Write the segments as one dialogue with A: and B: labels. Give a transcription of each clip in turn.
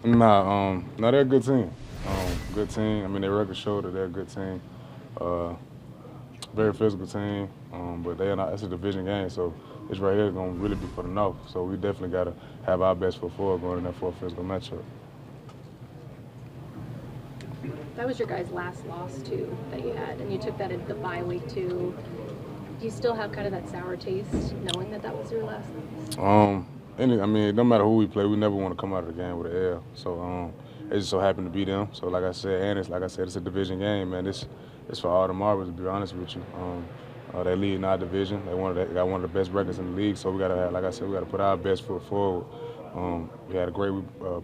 A: No, they're a good team. Good team. I mean, their record showed that they're a good team. Uh, Very physical team. But they're not. It's a division game, so this right here is gonna really be for the North. So we definitely gotta have our best foot forward going in there for a physical matchup.
B: That was your guys' last loss too that you had, and you took that into the bye week too. Do you still have kind of that sour taste knowing that that was your last loss?
A: I mean, no matter who we play, we never want to come out of the game with an L. So it just so happened to be them. So like I said, and it's like I said, it's a division game, man. It's for all the marbles, to be honest with you. They lead in our division. They got one of the best records in the league. So we gotta have, like I said, we gotta put our best foot forward. We had a great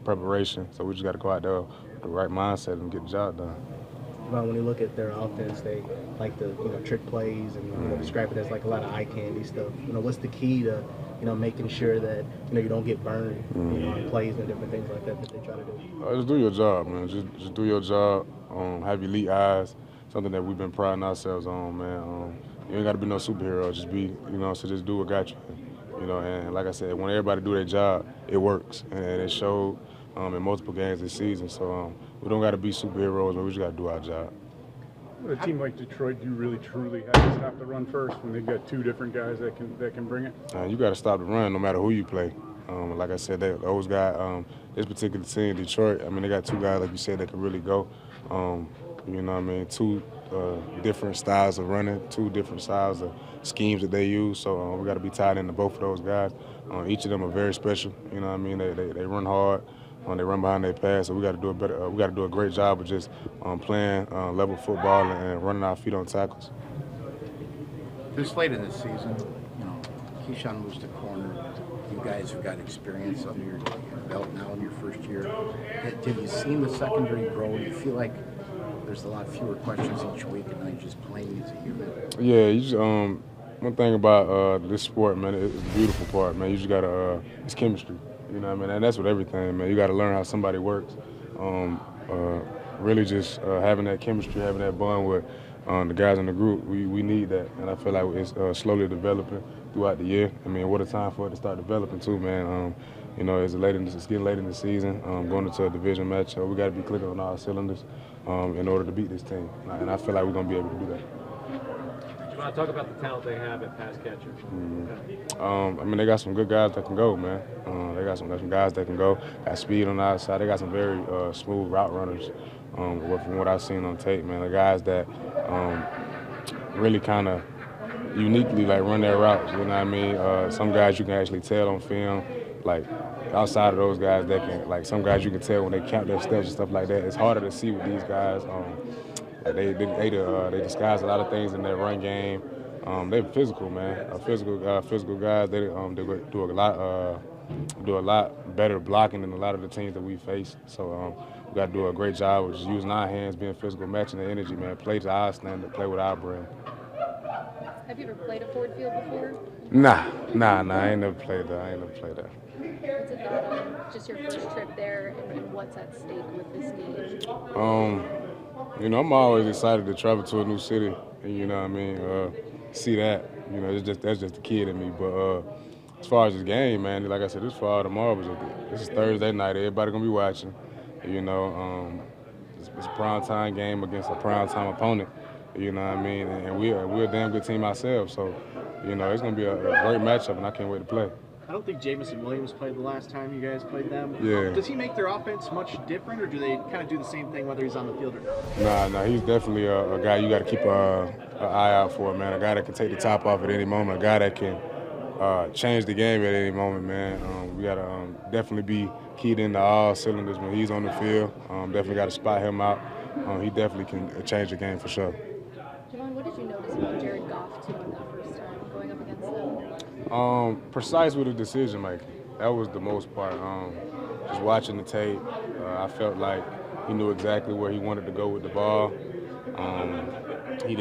A: preparation, so we just gotta go out there with the right mindset and get the job done.
C: But when you look at their offense, they like the trick plays and describe it as like a lot of eye candy stuff. What's the key to making sure that you don't get burned on plays and different things like that they try to do?
A: Just do your job, man. Just do your job. Have elite eyes. Something that we've been priding ourselves on, man. You ain't got to be no superhero. Just be, so just do what got you. And like I said, when everybody do their job, it works, and it showed in multiple games this season. So we don't got to be superheroes, but we just got to do our job.
D: With a team like Detroit, you really truly have to stop the run first when they've got two different guys that can bring it.
A: You got to stop the run no matter who you play. Like I said, those guys, this particular team, Detroit, I mean, they got two guys, like you said, that can really go. Two different styles of running, two different styles of schemes that they use. So we got to be tied into both of those guys. Each of them are very special. They run hard. They run behind their pass. So we got to do a better. We got to do a great job of just playing level football and running our feet on tackles.
E: This late in the season, Keyshawn moves to corner. You guys have got experience under your belt now in your first year. Have you seen the secondary grow? Do you feel like there's a lot fewer questions each week and then just playing as a unit?
A: Yeah, one thing about this sport, man, it's the beautiful part, man. You just gotta, it's chemistry. And that's with everything, man. You gotta learn how somebody works. Really just having that chemistry, having that bond with the guys in the group, we need that. And I feel like it's slowly developing throughout the year. I mean, what a time for it to start developing too, man. It's getting late in the season, going into a division match. We got to be clicking on all cylinders in order to beat this team. And I feel like we're going to be able to do that.
F: You want to talk about the talent they have at pass catcher?
A: They got some good guys that can go, man. They got some guys that can go, got speed on the outside. They got some very smooth route runners from what I've seen on tape, man. The guys that really kind of uniquely run their routes, you know what I mean? Some guys you can actually tell on film, outside of those guys that can, some guys you can tell when they count their steps and stuff like that. It's harder to see with these guys. They disguise a lot of things in their run game. They're physical, man. Physical guys. They do a lot better blocking than a lot of the teams that we face. So we got to do a great job of just using our hands, being physical, matching the energy, man. Play to our standard, play with our brand.
B: Have you ever played a Ford Field before?
A: Nah. I ain't never played that.
B: What's it about just your first trip there and what's at stake with this game?
A: I'm always excited to travel to a new city, and see that. That's just the kid in me. But as far as this game, man, like I said, this is for all the marbles. This is Thursday night. Everybody gonna be watching. It's a primetime game against a primetime opponent. You know what I mean? And we're a damn good team ourselves. So, it's gonna be a great matchup, and I can't wait to play.
G: I don't think Jamison Williams played the last time you guys played them.
A: Yeah.
G: Does he make their offense much different, or do they kind of do the same thing whether he's on the field or not?
A: Nah, he's definitely a guy you got to keep an eye out for, man. A guy that can take the top off at any moment. A guy that can change the game at any moment, man. We got to definitely be keyed into all cylinders when he's on the field. Definitely got to spot him out. He definitely can change the game for sure.
B: Javon, what did you notice about Jared Goff too in that first time going up against them?
A: Precise with the decision making. That was the most part. Just watching the tape, I felt like he knew exactly where he wanted to go with the ball. He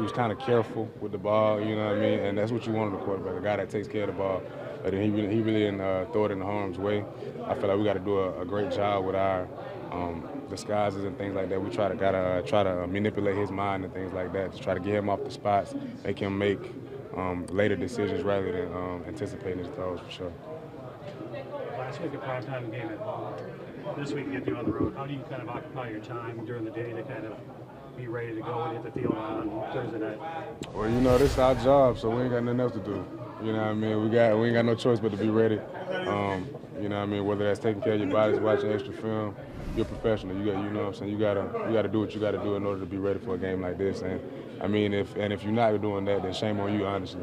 A: was kind of careful with the ball, you know what I mean? And that's what you want in a quarterback, a guy that takes care of the ball. But he really didn't throw it in the harm's way. I feel like we got to do a great job with our disguises and things like that. We try to manipulate his mind and things like that to try to get him off the spots, make him make later decisions rather than anticipating his throws for sure.
H: last week a primetime game at home. This week you have to go on the road. How do you kind of occupy your time during the day to kind of be ready to go when you hit the field on Thursday night?
A: Well, you know, this is our job, so we ain't got nothing else to do. You know what I mean? We ain't got no choice but to be ready. You know what I mean? Whether that's taking care of your bodies, watching extra film, you're a professional. You know what I'm saying? You gotta do what you gotta do in order to be ready for a game like this. And I mean, if you're not doing that, then shame on you, honestly.